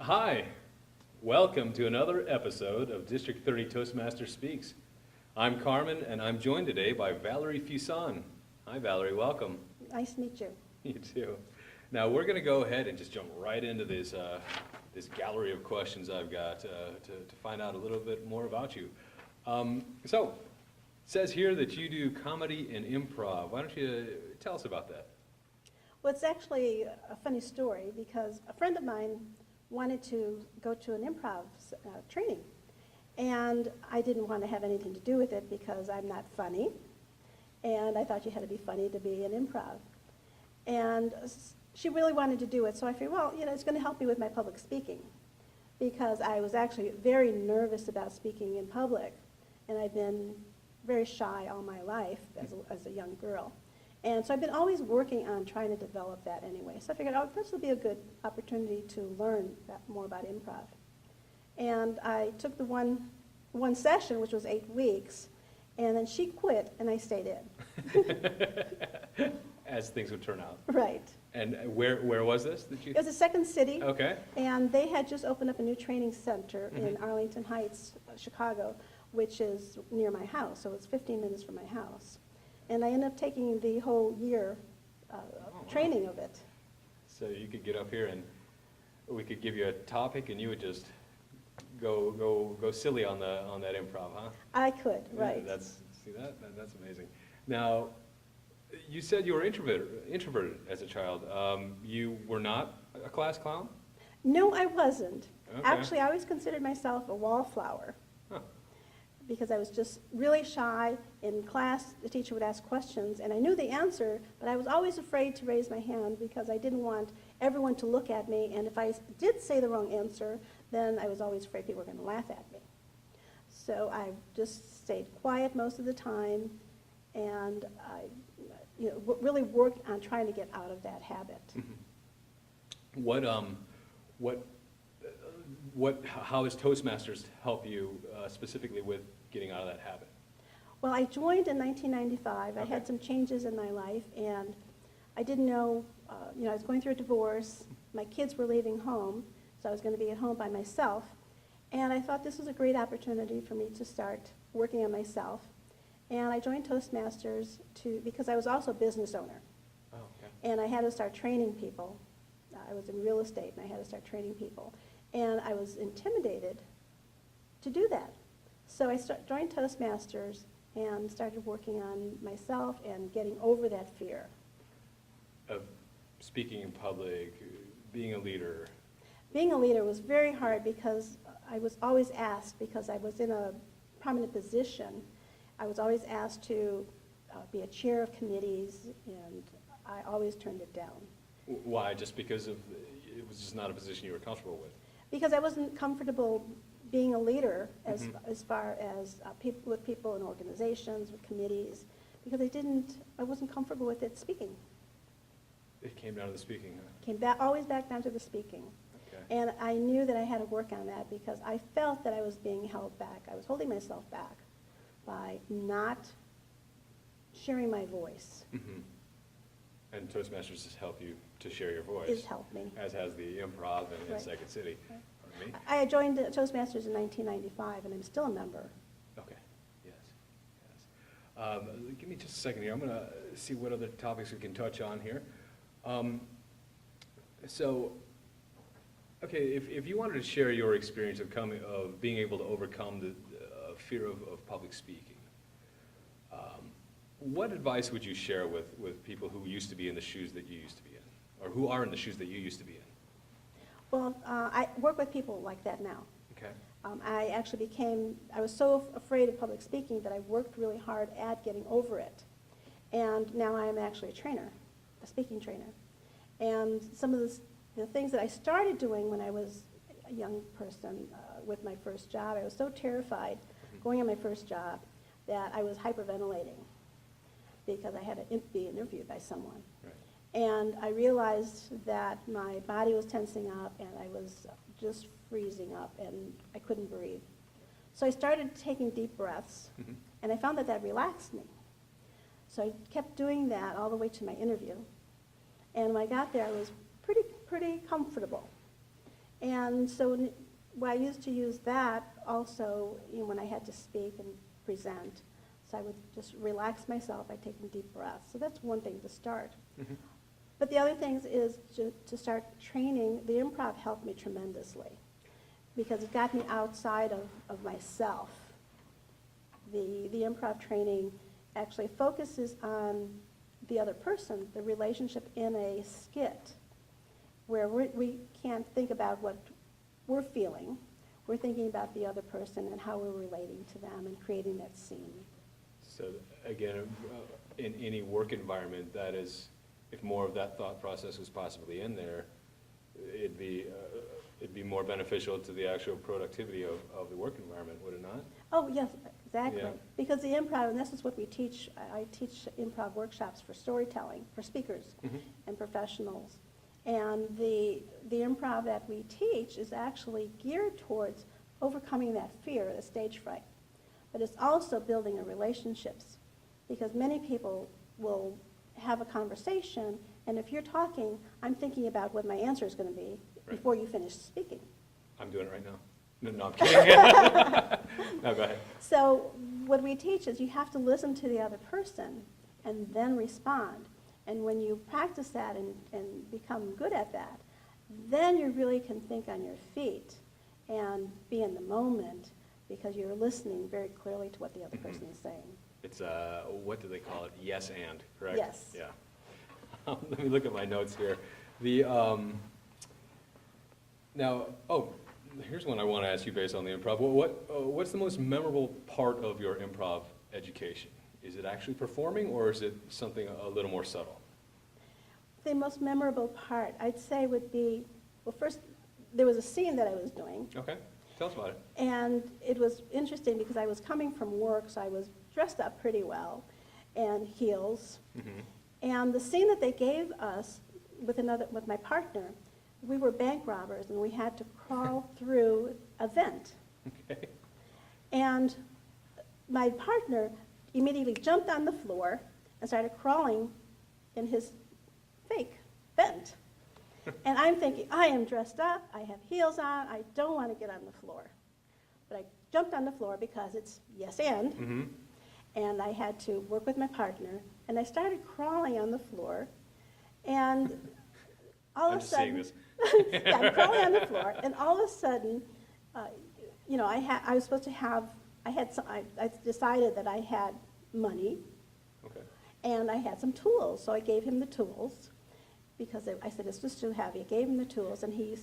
Hi, welcome to another episode of District 30 Toastmasters Speaks. I'm Carmen, and I'm joined today by Valerie Fuson. Hi, Valerie, welcome. Nice to meet you. You too. Now, we're going to go ahead and just jump right into this gallery of questions I've got to find out a little bit more about you. So, it says here that you do comedy and improv. Why don't you tell us about that? Well, it's actually a funny story because a friend of mine wanted to go to an improv training, and I didn't want to have anything to do with it because I'm not funny, and I thought you had to be funny to be an improv. And she really wanted to do it, so I figured, well, it's going to help me with my public speaking, because I was actually very nervous about speaking in public, and I've been very shy all my life as a young girl. And so I've been always working on trying to develop that anyway. So I figured, this would be a good opportunity to learn more about improv. And I took the one session, which was 8 weeks, and then she quit, and I stayed in. As things would turn out. Right. And where was this? It was a second city. Okay. And they had just opened up a new training center in Arlington Heights, Chicago, which is near my house, so it's 15 minutes from my house. And I ended up taking the whole year training of it. So you could get up here and we could give you a topic and you would just go silly on that improv, huh? I could, right. Yeah, that's amazing. Now, you said you were introverted as a child. You were not a class clown? No, I wasn't. Okay. Actually, I always considered myself a wallflower. Huh. Because I was just really shy. In class, the teacher would ask questions, and I knew the answer, but I was always afraid to raise my hand because I didn't want everyone to look at me, and if I did say the wrong answer, then I was always afraid people were going to laugh at me. So I just stayed quiet most of the time, and I really worked on trying to get out of that habit. Mm-hmm. How does Toastmasters help you specifically with getting out of that habit? Well, I joined in 1995. Okay. I had some changes in my life, and I didn't know, I was going through a divorce. My kids were leaving home, so I was going to be at home by myself. And I thought this was a great opportunity for me to start working on myself. And I joined Toastmasters because I was also a business owner. Oh, okay. And I had to start training people. I was in real estate, and I had to start training people. And I was intimidated to do that. So I joined Toastmasters and started working on myself and getting over that fear. Of speaking in public, being a leader. Being a leader was very hard because I was always asked, because I was in a prominent position, I was always asked to be a chair of committees, and I always turned it down. Why? Just because it was just not a position you were comfortable with? Because I wasn't comfortable being a leader as far as with people in organizations, with committees, because I wasn't comfortable with it speaking. It came down to the speaking, huh? Came always back down to the speaking. Okay. And I knew that I had to work on that because I felt that I was being held back. I was holding myself back by not sharing my voice. Mm-hmm. And Toastmasters has helped you to share your voice. It's helped me. As has the improv in Right. Second City. Right. Pardon me? I joined Toastmasters in 1995, and I'm still a member. Okay, yes. Give me just a second here. I'm going to see what other topics we can touch on here. If you wanted to share your experience of being able to overcome the fear of public speaking, what advice would you share with people who used to be in the shoes that you used to be in, or who are in the shoes that you used to be in? Well, I work with people like that now. Okay. I was so afraid of public speaking that I worked really hard at getting over it. And now I am actually a trainer, a speaking trainer. And some of the things that I started doing when I was a young person with my first job, I was so terrified going on my first job that I was hyperventilating because I had to be interviewed by someone. Right. And I realized that my body was tensing up and I was just freezing up and I couldn't breathe. So I started taking deep breaths, and I found that relaxed me. So I kept doing that all the way to my interview. And when I got there, I was pretty comfortable. And so well, I used to use that also when I had to speak and present. So I would just relax myself by taking deep breaths. So that's one thing to start. Mhm. But the other things is to start training. The improv helped me tremendously because it got me outside of myself. The improv training actually focuses on the other person, the relationship in a skit, where we can't think about what we're feeling. We're thinking about the other person and how we're relating to them and creating that scene. So again, in any work environment, that is, if more of that thought process was possibly in there, it'd be more beneficial to the actual productivity of the work environment, would it not? Oh, yes, exactly. Yeah. Because the improv, and this is what we teach, I teach improv workshops for storytelling, for speakers Mhm. and professionals. And the improv that we teach is actually geared towards overcoming that fear, the stage fright. But it's also building relationships, because many people will have a conversation, and if you're talking, I'm thinking about what my answer is going to be Right. before you finish speaking. I'm doing it right now. No, I'm kidding. No, go ahead. So what we teach is you have to listen to the other person and then respond. And when you practice that and become good at that, then you really can think on your feet and be in the moment, because you're listening very clearly to what the other person is saying. It's, what do they call it? Yes and, correct? Yes. Yeah. Let me look at my notes here. Now, here's one I want to ask you based on the improv. What's the most memorable part of your improv education? Is it actually performing, or is it something a little more subtle? The most memorable part, I'd say, would be, well, first, there was a scene that I was doing, Okay, tell us about it. and it was interesting because I was coming from work, so I was dressed up pretty well, and heels. Mhm. And the scene that they gave us with my partner, we were bank robbers, and we had to crawl through a vent. Okay. And my partner immediately jumped on the floor and started crawling in his fake vent. And I'm thinking, I am dressed up, I have heels on, I don't want to get on the floor. But I jumped on the floor because it's yes and, Mm-hmm. and I had to work with my partner, and I started crawling on the floor, and all I'm of a just seeing sudden, this. yeah, I'm crawling on the floor, and all of a sudden, I was supposed to have, I decided that I had money, Okay. and I had some tools, so I gave him the tools, because I said, it's just too heavy. I gave him the tools, and he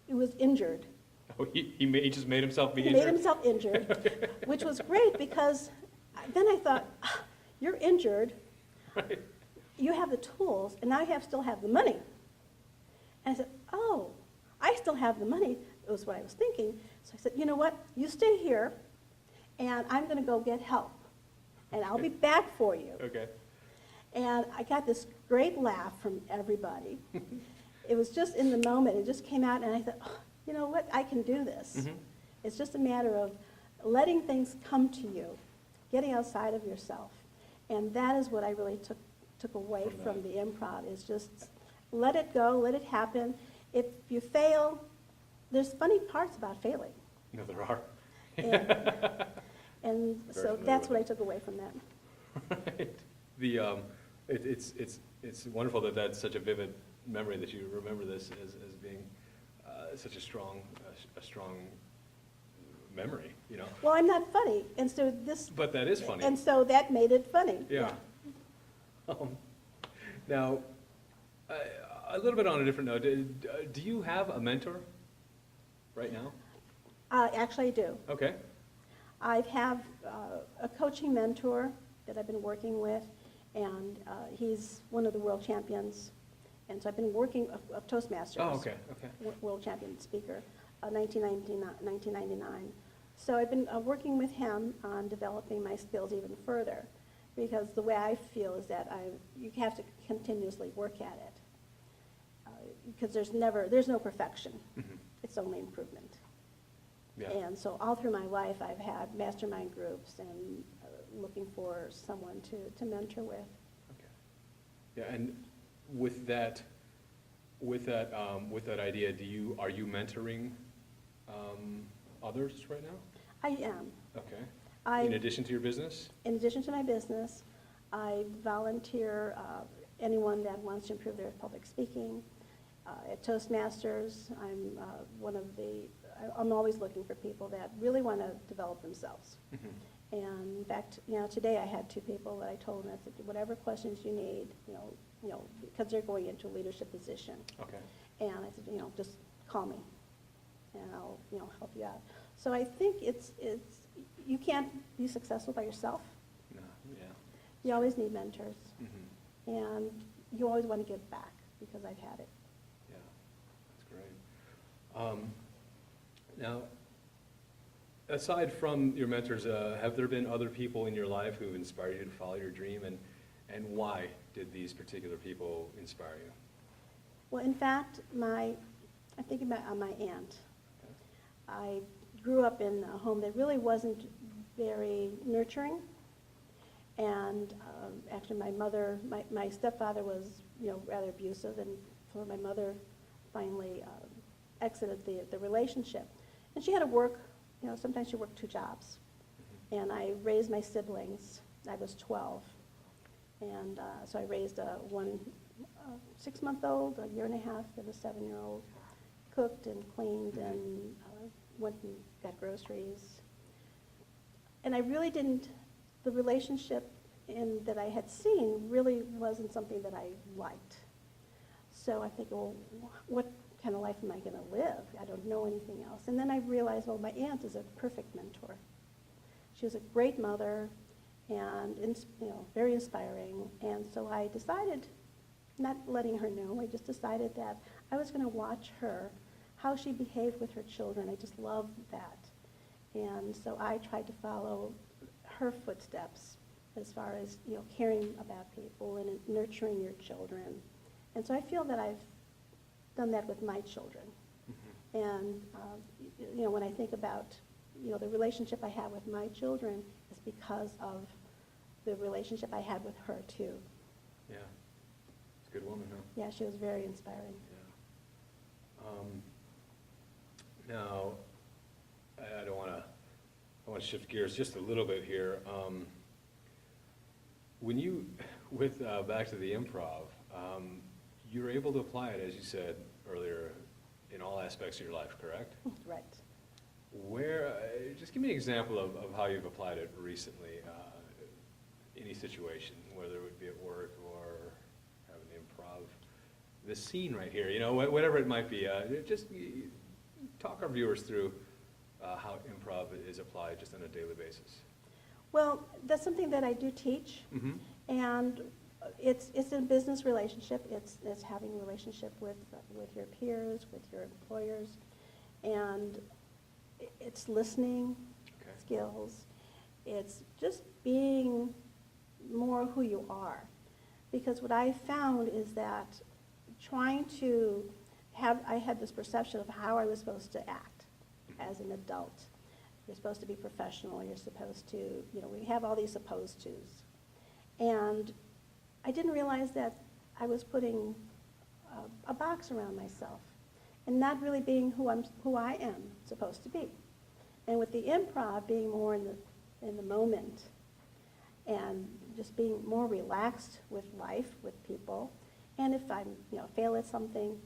was injured. Oh, he just made himself be He injured? made himself injured, which was great, because then I thought, you're injured, Right. you have the tools, and I still have the money. And I said, oh, I still have the money. It was what I was thinking. So I said, you know what, you stay here, and I'm going to go get help, and I'll be back for you. Okay. And I got this great laugh from everybody. It was just in the moment, it just came out, and I thought, oh, you know what, I can do this. Mhm. It's just a matter of letting things come to you, getting outside of yourself. And that is what I really took away from the improv, is just let it go, let it happen. If you fail, there's funny parts about failing. No, there are. And Very so familiar that's with what I took away from that. Right. It's wonderful that that's such a vivid memory, that you remember this as being such a strong memory, you know? Well, I'm not funny, and so this. But that is funny. And so that made it funny. Yeah. Now, a little bit on a different note, do you have a mentor right now? Actually, I do. Okay. I have a coaching mentor that I've been working with, and he's one of the world champions. And so I've been working of Toastmasters. Oh, okay. World champion speaker, 1999. So I've been working with him on developing my skills even further, because the way I feel is that you have to continuously work at it, because there's no perfection. Mhm. It's only improvement. Yeah. And so all through my life, I've had mastermind groups and looking for someone to mentor with. Okay. Yeah, and with that with that idea, are you mentoring others right now? I am. Okay. In addition to your business? In addition to my business, I volunteer anyone that wants to improve their public speaking. At Toastmasters, I'm always looking for people that really want to develop themselves. Mm-hmm. And in fact, today I had 2 people that I told them, I said, whatever questions you need, because they're going into a leadership position. Okay. And I said, just call me, and I'll, help you out. So I think you can't be successful by yourself. No, yeah. You always need mentors, Mm-hmm. and you always want to give back, because I've had it. Yeah, that's great. Now, aside from your mentors, have there been other people in your life who've inspired you to follow your dream, and why did these particular people inspire you? Well, in fact, I'm thinking about my aunt. I grew up in a home that really wasn't very nurturing, and actually my mother, my stepfather was, rather abusive, and so my mother finally exited the relationship. And she had to work, sometimes she worked 2 jobs. Mm-hmm. And I raised my siblings. I was 12. And so I raised one 6-month-old, a 1.5 years, and a 7-year-old, cooked and cleaned and went and got groceries. And I really didn't, the relationship that I had seen really wasn't something that I liked. So I think, well, what kind of life am I going to live? I don't know anything else. And then I realized, well, my aunt is a perfect mentor. She was a great mother and very inspiring. And so I decided, not letting her know, I just decided that I was going to watch her, how she behaved with her children. I just loved that. And so I tried to follow her footsteps as far as caring about people and nurturing your children. And so I feel that I've done that with my children. Mm-hmm. And when I think about the relationship I have with my children is because of the relationship I had with her too. Yeah, it's a good woman, huh? Yeah, she was very inspiring. Yeah. Now, I want to shift gears just a little bit here. When you, back to the improv, you were able to apply it, as you said earlier, in all aspects of your life, correct? Right. Where, just give me an example of how you've applied it recently, any situation, whether it would be at work or having the improv, the scene right here, whatever it might be. Just talk our viewers through how improv is applied just on a daily basis. Well, that's something that I do teach, Mm-hmm. and it's a business relationship. It's having a relationship with your peers, with your employers, and it's listening skills. It's just being more who you are, because what I found is that I had this perception of how I was supposed to act as an adult. You're supposed to be professional, you're supposed to, we have all these supposed tos. And I didn't realize that I was putting a box around myself and not really being who I am supposed to be. And with the improv, being more in the moment and just being more relaxed with life, with people. And if I fail at something,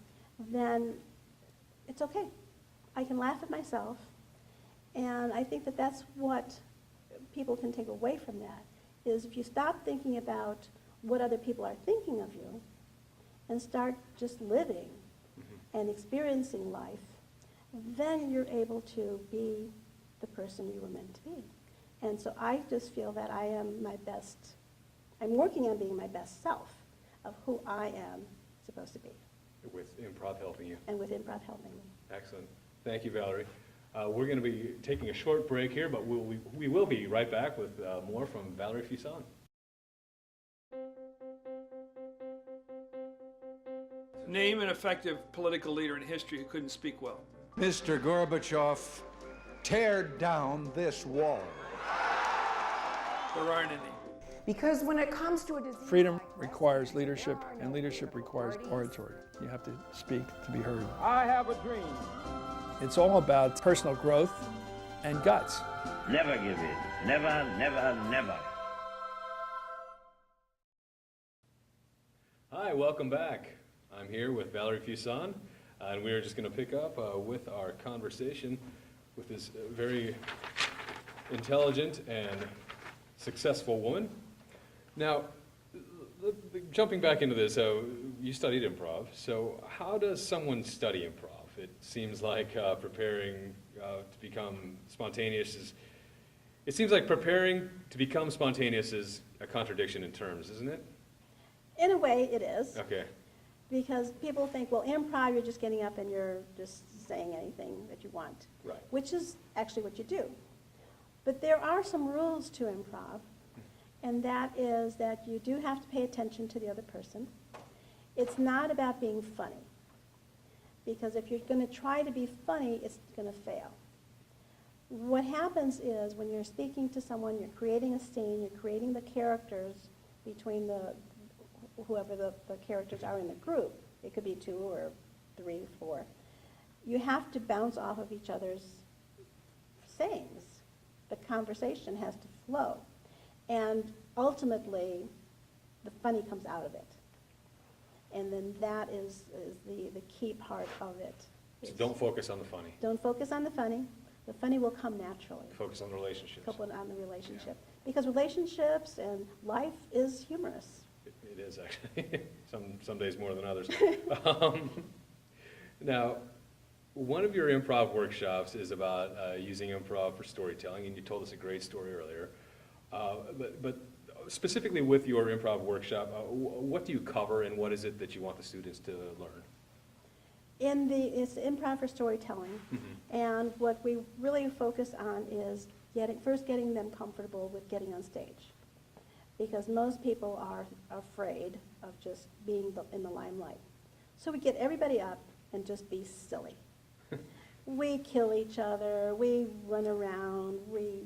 then it's okay. I can laugh at myself. And I think that that's what people can take away from that, is if you stop thinking about what other people are thinking of you and start just living and experiencing life, then you're able to be the person you were meant to be. And so I just feel that I am I'm working on being my best self of who I am supposed to be. With improv helping you. And with improv helping me. Excellent. Thank you, Valerie. We're going to be taking a short break here, but we will be right back with more from Valerie Fuson. Name an effective political leader in history who couldn't speak well. Mr. Gorbachev, tear down this wall. There aren't any. Because when it comes to a disease Freedom like breast requires cancer, leadership, there are and no leadership clear requires authorities. oratory. You have to speak to be heard. I have a dream. It's all about personal growth and guts. Never give in. Never, never, never. Hi, welcome back. I'm here with Valerie Fuson, and we are just going to pick up with our conversation with this very intelligent and successful woman. Now, jumping back into this, you studied improv, so how does someone study improv? It seems like preparing to become spontaneous is, it seems like preparing to become spontaneous is a contradiction in terms, isn't it? In a way, it is. Okay. Because people think, well, improv, you're just getting up and you're just saying anything that you want. Right. Which is actually what you do. But there are some rules to improv, and that is that you do have to pay attention to the other person. It's not about being funny. Because if you're going to try to be funny, it's going to fail. What happens is when you're speaking to someone, you're creating a scene, you're creating the characters between whoever the characters are in the group. It could be 2 or 3, 4. You have to bounce off of each other's sayings. The conversation has to flow. And ultimately, the funny comes out of it. And then that is the key part of it. So don't focus on the funny. Don't focus on the funny. The funny will come naturally. Focus on the relationships. Couple on the relationship. Because relationships and life is humorous. It is actually, some days more than others. Now, one of your improv workshops is about using improv for storytelling, and you told us a great story earlier. But specifically with your improv workshop, what do you cover, and what is it that you want the students to learn? It's improv for storytelling, and what we really focus on is first getting them comfortable with getting on stage. Because most people are afraid of just being in the limelight. So we get everybody up and just be silly. We kill each other, we run around, we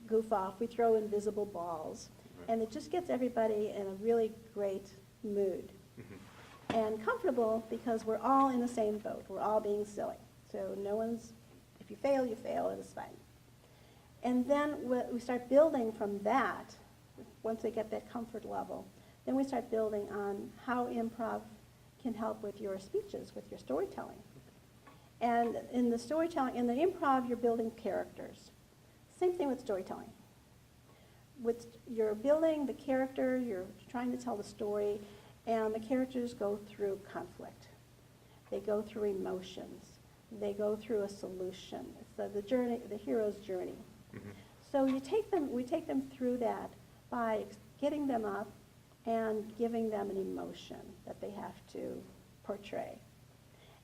goof off, we throw invisible balls, and it just gets everybody in a really great mood. And comfortable because we're all in the same boat, we're all being silly. So if you fail, you fail, it is fine. And then we start building from that. Once they get that comfort level, then we start building on how improv can help with your speeches, with your storytelling. And in the improv, you're building characters. Same thing with storytelling. You're building the character, you're trying to tell the story, and the characters go through conflict. They go through emotions. They go through a solution. It's the hero's journey. So we take them through that by getting them up and giving them an emotion that they have to portray.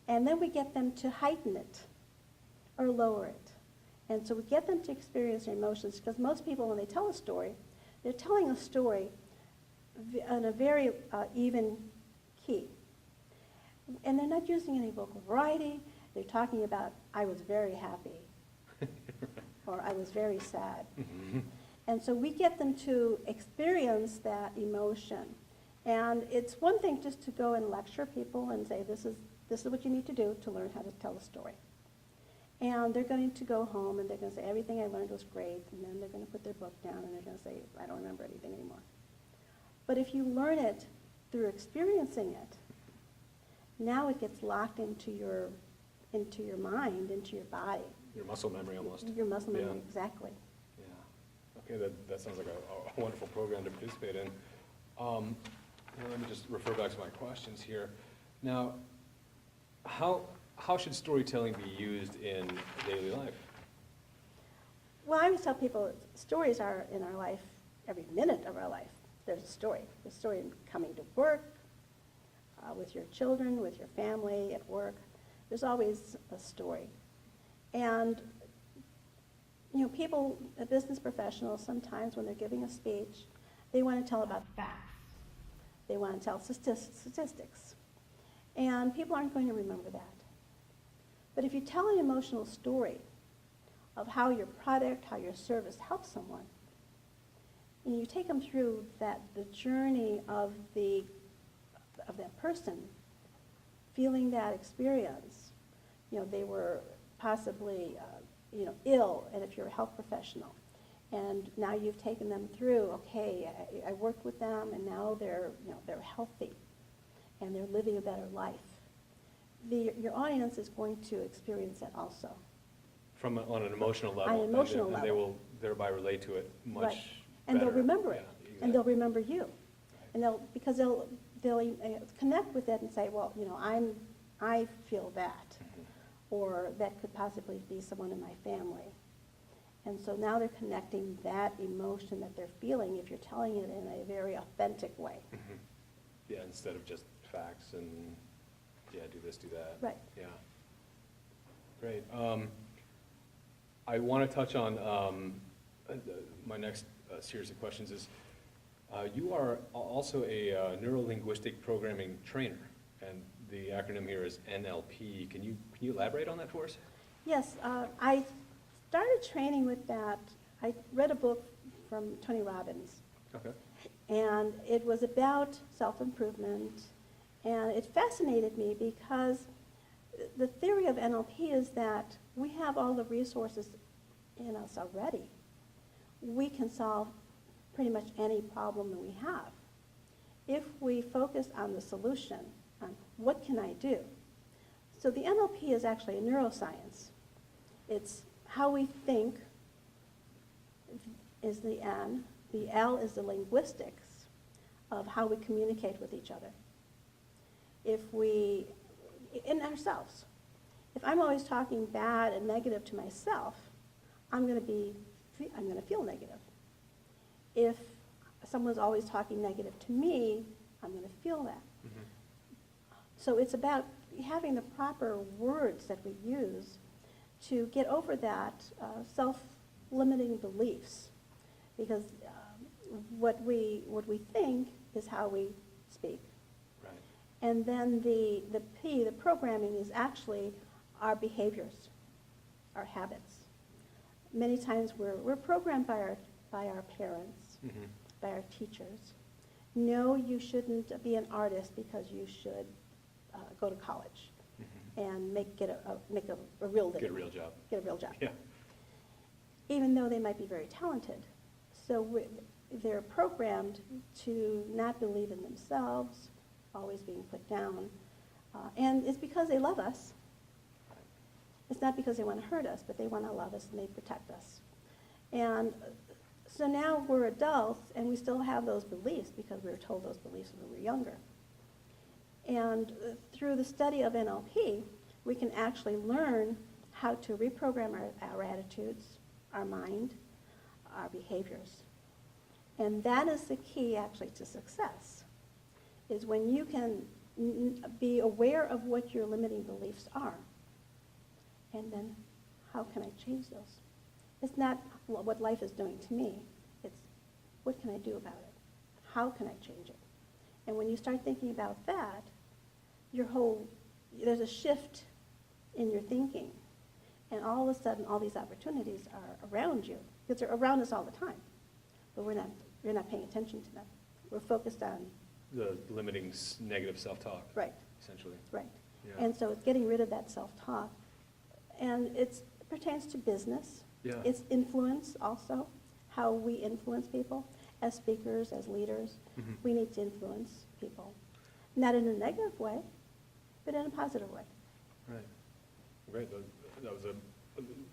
And then we get them to heighten it or lower it. And so we get them to experience their emotions, because most people, when they tell a story, they're telling a story in a very even key. And they're not using any vocal variety. They're talking about, I was very happy, or I was very sad. And so we get them to experience that emotion. And it's one thing just to go and lecture people and say, this is what you need to do to learn how to tell a story. And they're going to go home and they're going to say, everything I learned was great. And then they're going to put their book down and they're going to say, I don't remember anything anymore. But if you learn it through experiencing it, now it gets locked into your mind, into your body. Your muscle memory almost. Your muscle memory, Yeah. exactly. Yeah. Okay, that sounds like a wonderful program to participate in. Let me just refer back to my questions here. Now, how should storytelling be used in daily life? Well, I always tell people stories are in our life, every minute of our life. There's a story. There's a story in coming to work, with your children, with your family, at work. There's always a story. And people, business professionals, sometimes when they're giving a speech, they want to tell about facts. They want to tell statistics. And people aren't going to remember that. But if you tell an emotional story of how your product, how your service helps someone, you take them through the journey of that person, feeling that experience. They were possibly, ill, and if you're a health professional, and now you've taken them through, okay, I worked with them, and now they're healthy, and they're living a better life. Your audience is going to experience that also. On an emotional level. On an emotional and level. they will thereby relate to it much Right. And they'll better. remember it, Yeah, and they'll exactly. remember you. And because they'll connect with it and say, well, I feel that, or that could possibly be someone in my family. And so now they're connecting that emotion that they're feeling if you're telling it in a very authentic way. Yeah, instead of just facts and, yeah, do this, do that. Right. Yeah. Great. I want to touch on, my next series of questions is, you are also a neuro-linguistic programming trainer, and the acronym here is NLP. Can you elaborate on that for us? Yes, I started training with that. I read a book from Tony Robbins, Okay. and it was about self-improvement, and it fascinated me because the theory of NLP is that we have all the resources in us already. We can solve pretty much any problem that we have if we focus on the solution, on what can I do. So the NLP is actually a neuroscience. It's how we think is the N, the L is the linguistics of how we communicate with each other. In ourselves. If I'm always talking bad and negative to myself, I'm going to feel negative. If someone's always talking negative to me, I'm going to feel that. So it's about having the proper words that we use to get over that self-limiting beliefs, because what we think is how we speak. Right. And then the P, the programming, is actually our behaviors, our habits. Many times we're programmed by our parents, by our teachers. No, you shouldn't be an artist because you should go to college and make a real living. Get a real job. Get a real job. Yeah. Even though they might be very talented. So they're programmed to not believe in themselves, always being put down. And it's because they love us. It's not because they want to hurt us, but they want to love us and they protect us. And so now we're adults and we still have those beliefs because we were told those beliefs when we were younger. And through the study of NLP, we can actually learn how to reprogram our attitudes, our mind, our behaviors. And that is the key actually to success, is when you can be aware of what your limiting beliefs are. And then how can I change those? It's not what life is doing to me. It's what can I do about it? How can I change it? And when you start thinking about that, there's a shift in your thinking. And all of a sudden, all these opportunities are around you. Because they're around us all the time. But we're not paying attention to them. We're focused on... The limiting negative self-talk. Right. Essentially. Right. Yeah. And so it's getting rid of that self-talk. And it pertains to business. Yeah. It's influence also, how we influence people. As speakers, as leaders, we need to influence people. Not in a negative way, but in a positive way. Right. Great. That was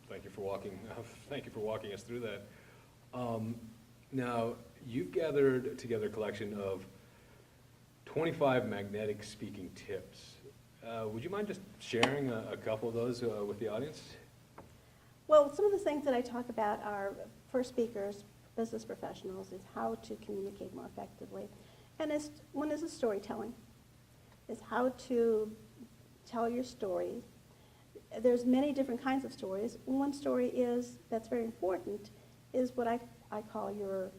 thank you for walking us through that. Now, you've gathered together a collection of 25 magnetic speaking tips. Would you mind just sharing a couple of those with the audience? Well, some of the things that I talk about are, for speakers, business professionals, is how to communicate more effectively. And one is storytelling, is how to tell your story. There's many different kinds of stories. One story that's very important is what I call your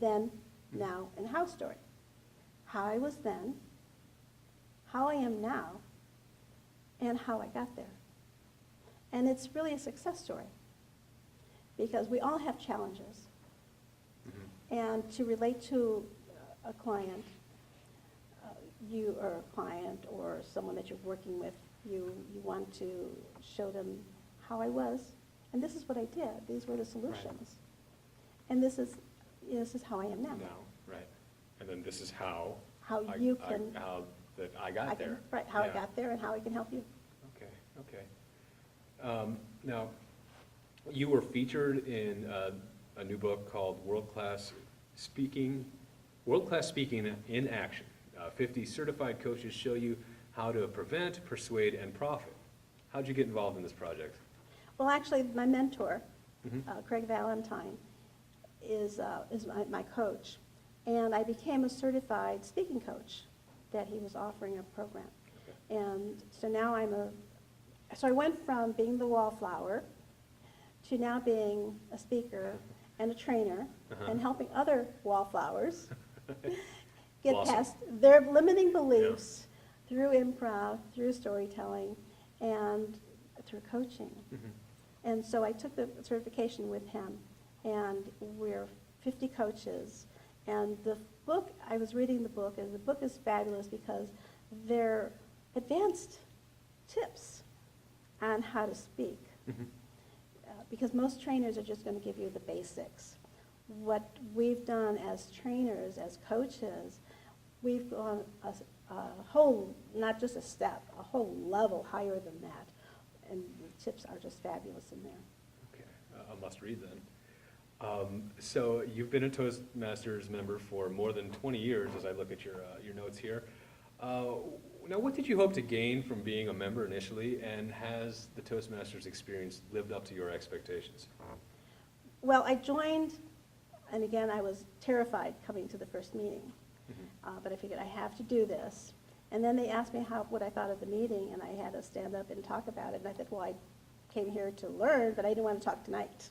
then, now, and how story. How I was then, how I am now, and how I got there. And it's really a success story because we all have challenges. And to relate to a client, you or a client or someone that you're working with, you want to show them how I was, and this is what I did. These were the solutions. And this is how I am now. Now, right. And then this is how. How you can. How that I got there. Right, how I Yeah. got there and how I can help you. Okay. Now, you were featured in a new book called World-Class Speaking in Action. 50 certified coaches show you how to prevent, persuade, and profit. How'd you get involved in this project? Well, actually, my mentor, Craig Valentine, is my coach. And I became a certified speaking coach that he was offering a program. Okay. And so now so I went from being the wallflower to now being a speaker and a trainer and helping other wallflowers get Awesome. past their limiting beliefs through improv, through storytelling, and through coaching. And so I took the certification with him, and we're 50 coaches. And the book, I was reading the book, and the book is fabulous because they're advanced tips on how to speak. Because most trainers are just going to give you the basics. What we've done as trainers, as coaches, we've gone a whole, not just a step, a whole level higher than that. And the tips are just fabulous in there. Okay, a must read then. So you've been a Toastmasters member for more than 20 years, as I look at your notes here. Now, what did you hope to gain from being a member initially, and has the Toastmasters experience lived up to your expectations? Well, I joined, and again, I was terrified coming to the first meeting. But I figured I have to do this. And then they asked me what I thought of the meeting, and I had to stand up and talk about it. And I said, well, I came here to learn, but I didn't want to talk tonight.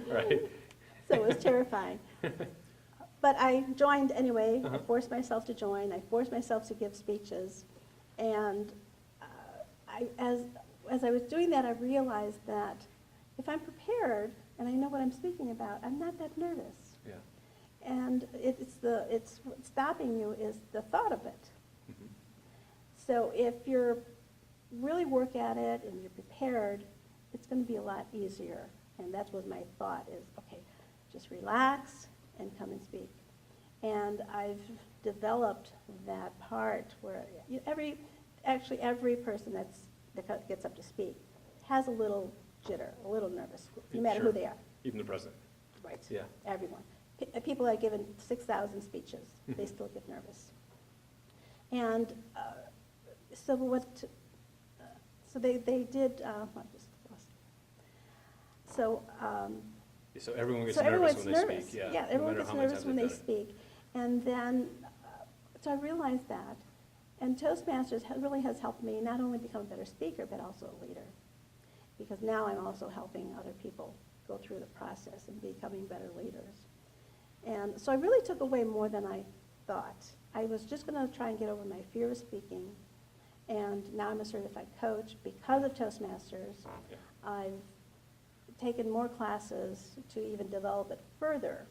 Right. So it was terrifying. But I joined anyway. I forced myself to join. I forced myself to give speeches. And as I was doing that, I realized that if I'm prepared and I know what I'm speaking about, I'm not that nervous. Yeah. And it's what's stopping you is the thought of it. So if you're really work at it and you're prepared, it's going to be a lot easier. And that was my thought is, okay, just relax and come and speak. And I've developed that part where every person that gets up to speak has a little jitter, a little nervous, no matter Sure. who they are. Even the president. Right. Yeah. Everyone. People that have given 6,000 speeches, they still get nervous. And so they did, I just lost. So everyone gets so nervous everyone's when they nervous. speak. Yeah. Yeah, no everyone matter gets how many nervous times when they've they done it. speak. And then, so I realized that. And Toastmasters really has helped me not only become a better speaker, but also a leader. Because now I'm also helping other people go through the process and becoming better leaders. And so I really took away more than I thought. I was just going to try and get over my fear of speaking. And now I'm a certified coach because of Toastmasters. Yeah. I've taken more classes to even develop it further.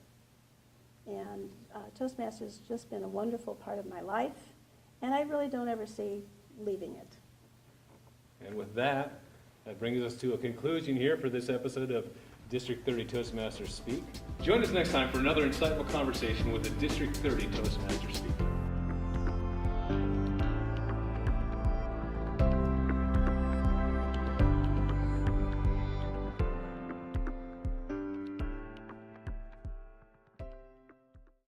And Toastmasters has just been a wonderful part of my life, and I really don't ever see leaving it. And with that, that brings us to a conclusion here for this episode of District 30 Toastmasters Speak. Join us next time for another insightful conversation with a District 30 Toastmasters speaker.